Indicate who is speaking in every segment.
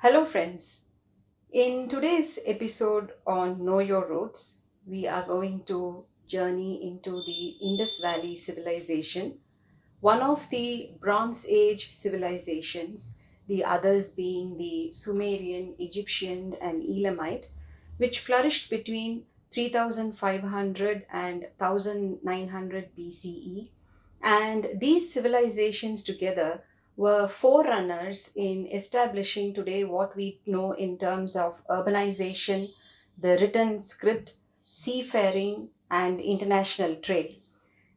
Speaker 1: Hello, friends. In today's episode on Know Your Roots, we are going to journey into the Indus Valley civilization, one of the Bronze Age civilizations, the others being the Sumerian, Egyptian, and Elamite, which flourished between 3500 and 1900 BCE. And these civilizations together were forerunners in establishing today what we know in terms of urbanization, the written script, seafaring, and international trade.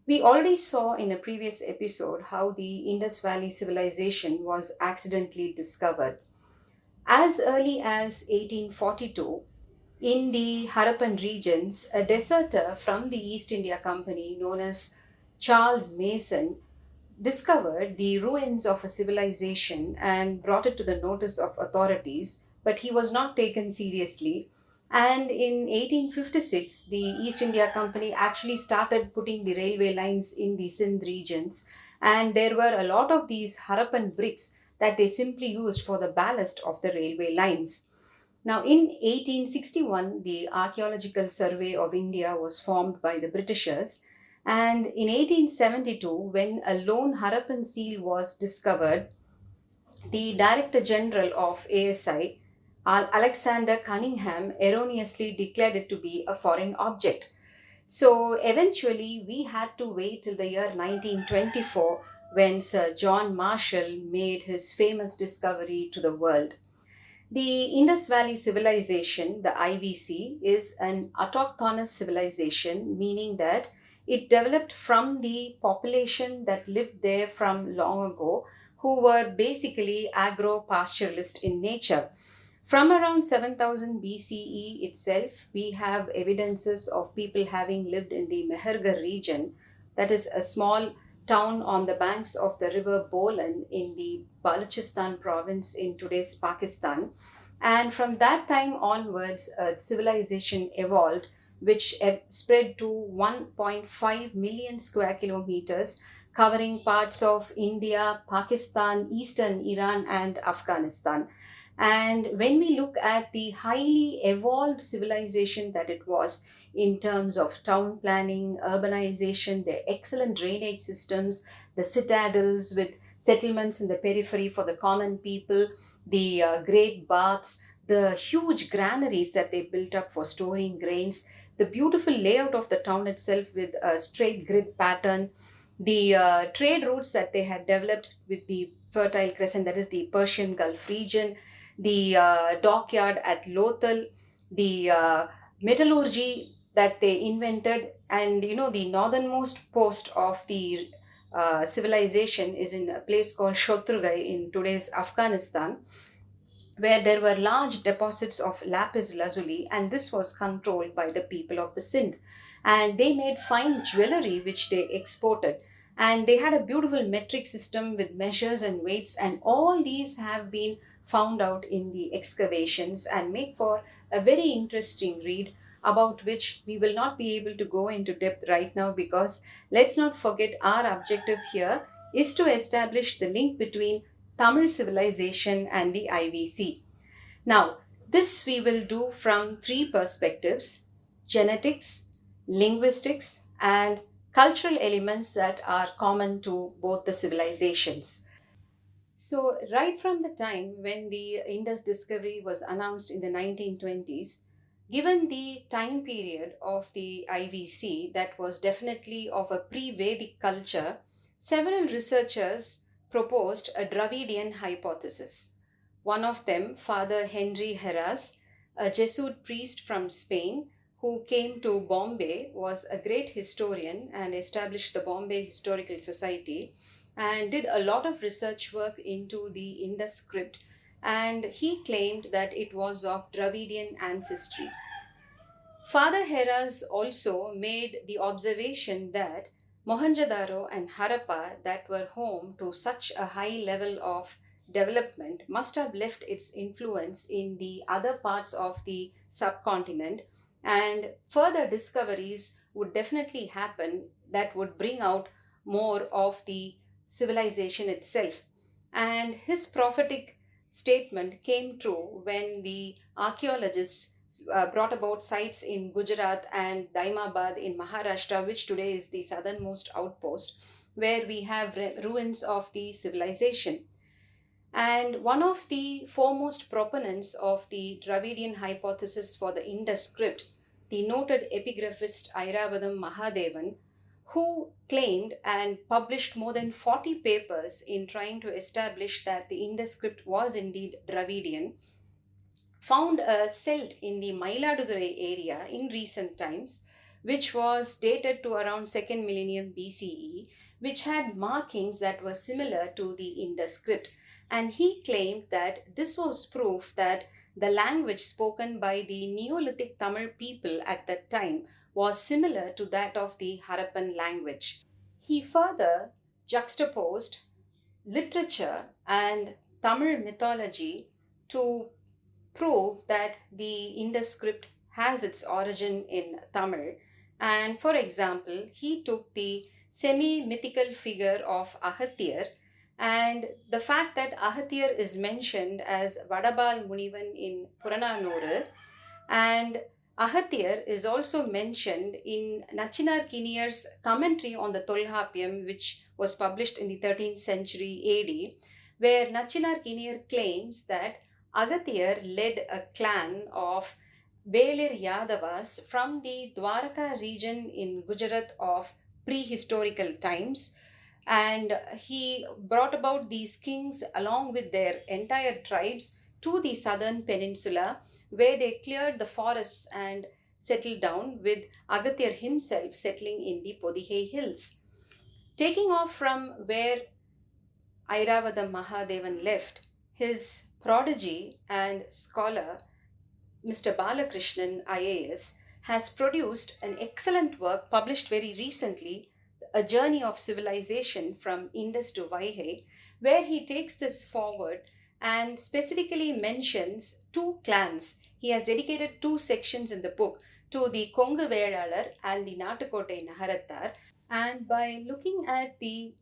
Speaker 1: We already saw in a previous episode how the Indus Valley civilization was accidentally discovered. As early as 1842, in the Harappan regions, a deserter from the East India Company known as Charles Mason discovered the ruins of a civilization and brought it to the notice of authorities, but he was not taken seriously. And in 1856, the East India Company actually started putting the railway lines in the Sindh regions, and there were a lot of these Harappan bricks that they simply used for the ballast of the railway lines. Now, in 1861, the Archaeological Survey of India was formed by the Britishers, and in 1872, when a lone Harappan seal was discovered, the Director General of ASI, Alexander Cunningham, erroneously declared it to be a foreign object. So eventually, we had to wait till the year 1924 when Sir John Marshall made his famous discovery to the world. The Indus Valley Civilization, the IVC, is an autochthonous civilization, meaning that it developed from the population that lived there from long ago, who were basically agro pastoralist in nature. From around 7000 BCE itself, we have evidences of people having lived in the Mehergar region, that is a small town on the banks of the river Bolan in the Balochistan province in today's Pakistan. And from that time onwards, civilization evolved, which spread to 1.5 million square kilometers, covering parts of India, Pakistan, eastern Iran, and Afghanistan. And when we look at the highly evolved civilization that it was in terms of town planning, urbanization, the excellent drainage systems, the citadels with settlements in the periphery for the common people, the great baths, the huge granaries that they built up for storing grains, the beautiful layout of the town itself with a straight grid pattern, the trade routes that they had developed with the Fertile Crescent, that is the Persian Gulf region, the dockyard at Lothal, the metallurgy that they invented, and the northernmost post of the civilization is in a place called Shotrgai in today's Afghanistan, where there were large deposits of lapis lazuli, and this was controlled by the people of the Sindh. And they made fine jewelry which they exported. And they had a beautiful metric system with measures and weights, and all these have been found out in the excavations and make for a very interesting read about which we will not be able to go into depth right now, because let's not forget our objective here is to establish the link between Tamil civilization and the IVC. Now, this we will do from three perspectives: genetics, linguistics, and cultural elements that are common to both the civilizations. So, right from the time when the Indus discovery was announced in the 1920s, given the time period of the IVC that was definitely of a pre Vedic culture, several researchers proposed a Dravidian hypothesis. One of them, Father Henry Heras, a Jesuit priest from Spain who came to Bombay, was a great historian and established the Bombay Historical Society and did a lot of research work into the Indus script, and he claimed that it was of Dravidian ancestry. Father Heras also made the observation that Mohenjo-daro and Harappa, that were home to such a high level of development, must have left its influence in the other parts of the subcontinent, and further discoveries would definitely happen that would bring out more of the civilization itself. And his prophetic statement came true when the archaeologists brought about sites in Gujarat and Daimabad in Maharashtra, which today is the southernmost outpost, where we have ruins of the civilization. And one of the foremost proponents of the Dravidian hypothesis for the Indus script, the noted epigraphist Airavadam Mahadevan, who claimed and published more than 40 papers in trying to establish that the Indus script was indeed Dravidian, found a celt in the Mailadurai area in recent times, which was dated to around 2nd millennium BCE, which had markings that were similar to the Indus script. And he claimed that this was proof that the language spoken by the Neolithic Tamil people at that time was similar to that of the Harappan language. He further juxtaposed literature and Tamil mythology to prove that the Indus script has its origin in Tamil. And for example, he took the semi mythical figure of Ahatyar, and the fact that Ahatyar is mentioned as Vadabal Munivan in Purananuru, and Ahatyar is also mentioned in Nachinar Kiniyar's commentary on the Tolhapiyam, which was published in the 13th century AD, where Nachinar Kiniyar claims that Agathiyar led a clan of Belir Yadavas from the Dwaraka region in Gujarat of prehistorical times, and he brought about these kings along with their entire tribes to the southern peninsula, where they cleared the forests and settled down, with Agathir himself settling in the Podihe hills. Taking off from where Airavada Mahadevan left, his prodigy and scholar Mr. Balakrishnan IAS has produced an excellent work published very recently, A Journey of Civilization from Indus to Vaihe, where he takes this forward and specifically mentions two clans. He has dedicated two sections in the book to the Kongu Velalar and the Natukottai Naharattar. And by looking at the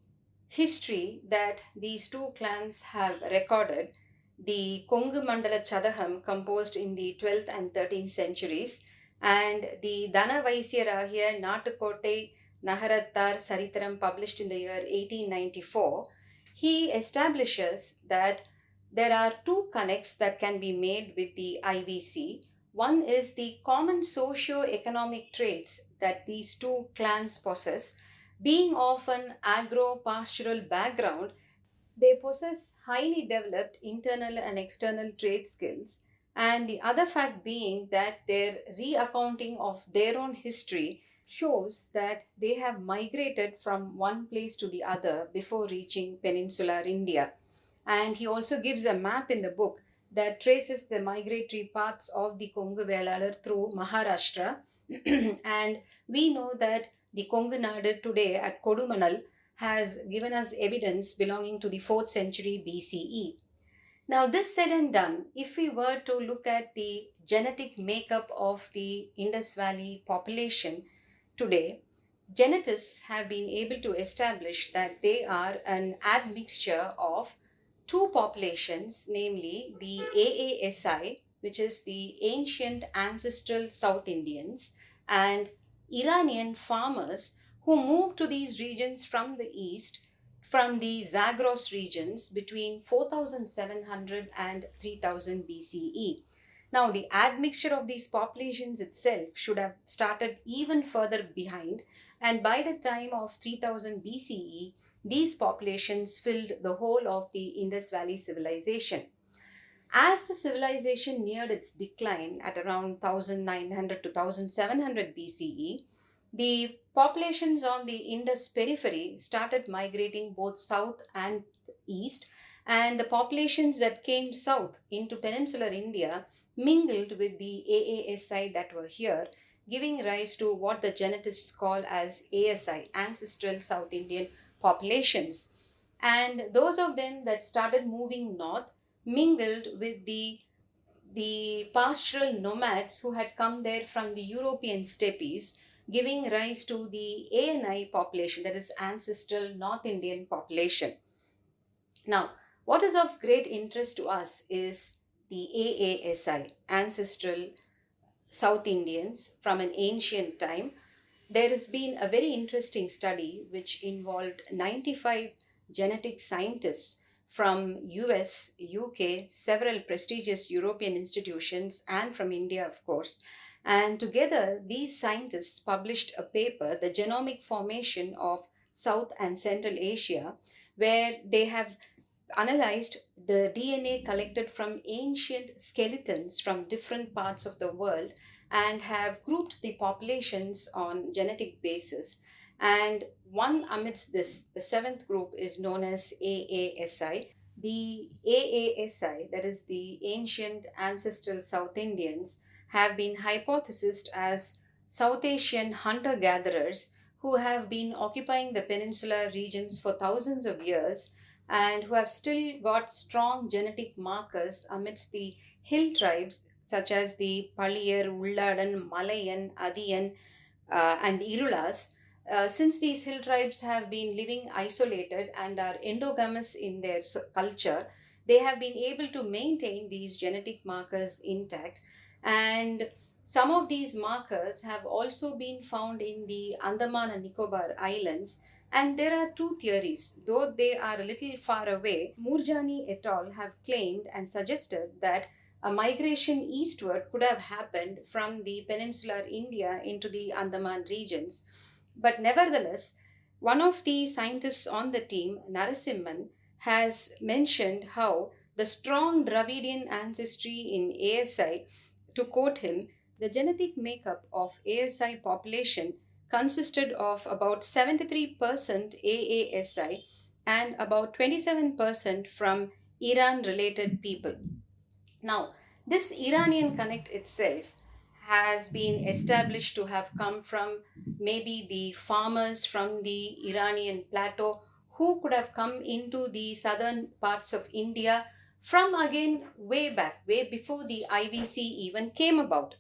Speaker 1: history that these two clans have recorded, the Kongu Mandala Chadaham, composed in the 12th and 13th centuries, and the Dana Vaisya Natukottai Naharattar Saritaram, published in the year 1894, he establishes that there are two connects that can be made with the IVC. One is the common socio-economic traits that these two clans possess. Being of an agro-pastoral background, they possess highly developed internal and external trade skills. And the other fact being that their reaccounting of their own history shows that they have migrated from one place to the other before reaching peninsular India. And he also gives a map in the book that traces the migratory paths of the Kongu Velalar through Maharashtra. And we know that the Kongu Nadu today at Kodumanal has given us evidence belonging to the 4th century BCE. Now, this said and done, if we were to look at the genetic makeup of the Indus Valley population today, geneticists have been able to establish that they are an admixture of two populations, namely the AASI, which is the ancient ancestral South Indians, and Iranian farmers who moved to these regions from the east, from the Zagros regions between 4700 and 3000 BCE. Now, the admixture of these populations itself should have started even further behind, and by the time of 3000 BCE, these populations filled the whole of the Indus Valley civilization. As the civilization neared its decline at around 1900 to 1700 BCE, the populations on the Indus periphery started migrating both south and east, and the populations that came south into peninsular India mingled with the AASI that were here, giving rise to what the geneticists call as ASI, ancestral South Indian populations. And those of them that started moving north mingled with the pastoral nomads who had come there from the European steppes, giving rise to the ANI population, that is ancestral North Indian population. Now, What is of great interest to us is the AASI, Ancestral South Indians from an ancient time. There has been a very interesting study which involved 95 genetic scientists from US, UK, several prestigious European institutions, and from India, of course. And together, these scientists published a paper, The Genomic Formation of South and Central Asia, where they have analyzed the DNA collected from ancient skeletons from different parts of the world and have grouped the populations on genetic basis. And one amidst this, the seventh group, is known as AASI. The AASI, that is the ancient ancestral South Indians, have been hypothesized as South Asian hunter gatherers who have been occupying the peninsular regions for thousands of years and who have still got strong genetic markers amidst the hill tribes such as the Paliyar, Ulladan, Malayan, Adiyan, and Irulas. Since these hill tribes have been living isolated and are endogamous in their culture, they have been able to maintain these genetic markers intact. And some of these markers have also been found in the Andaman and Nicobar Islands. And there are two theories, though they are a little far away. Moorjani et al. Have claimed and suggested that a migration eastward could have happened from the peninsular India into the Andaman regions. But nevertheless, one of the scientists on the team, Narasimhan, has mentioned how the strong Dravidian ancestry in ASI, to quote him, the genetic makeup of ASI population consisted of about 73% AASI and about 27% from Iran related people. Now, this Iranian connect itself has been established to have come from maybe the farmers from the Iranian plateau who could have come into the southern parts of India from again way back, way before the IVC even came about.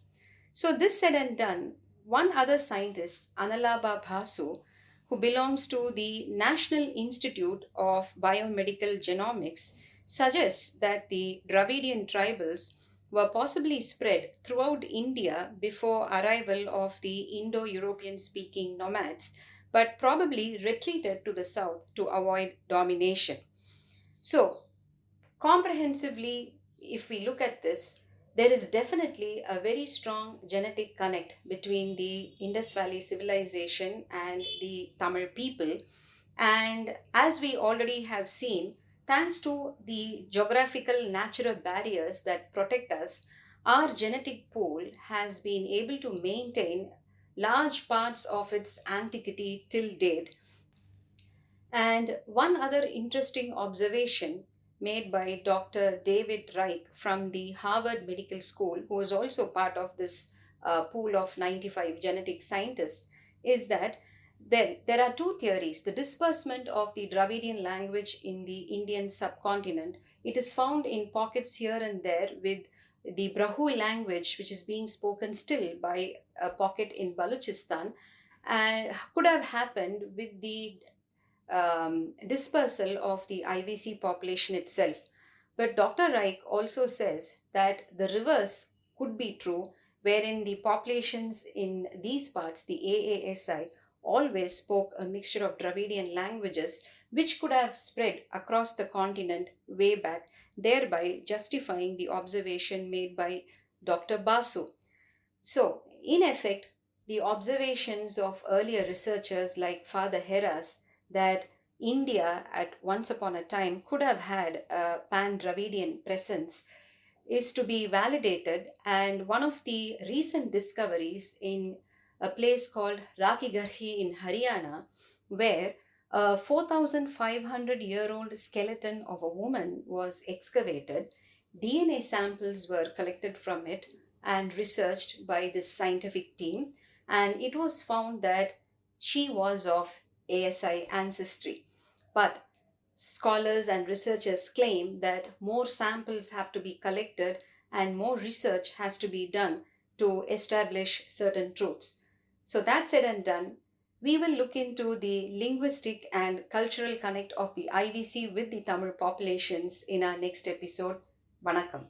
Speaker 1: So, this said and done, one other scientist, Analaba Bhasu, who belongs to the National Institute of Biomedical Genomics, suggests that the Dravidian tribals were possibly spread throughout India before arrival of the Indo-European speaking nomads, but probably retreated to the south to avoid domination. So, comprehensively, if we look at this, there is definitely a very strong genetic connect between the Indus Valley civilization and the Tamil people. And as we already have seen, thanks to the geographical natural barriers that protect us, our genetic pool has been able to maintain large parts of its antiquity till date. And one other interesting observation made by Dr. David Reich from the Harvard Medical School, who was also part of this pool of 95 genetic scientists, is that there are two theories. The disbursement of the Dravidian language in the Indian subcontinent, it is found in pockets here and there with the Brahui language, which is being spoken still by a pocket in Balochistan, could have happened with the dispersal of the IVC population itself. But Dr. Reich also says that the reverse could be true, wherein the populations in these parts, the AASI, always spoke a mixture of Dravidian languages which could have spread across the continent way back, thereby justifying the observation made by Dr. Basu. So, in effect, the observations of earlier researchers like Father Heras that India at once upon a time could have had a pan Dravidian presence is to be validated. And one of the recent discoveries in a place called Rakigarhi in Haryana, where a 4,500-year-old skeleton of a woman was excavated, DNA samples were collected from it and researched by this scientific team, and it was found that she was of ASI ancestry. But scholars and researchers claim that more samples have to be collected and more research has to be done to establish certain truths. So, that said and done, We will look into the linguistic and cultural connect of the IVC with the Tamil populations in our next episode. Vanakkam.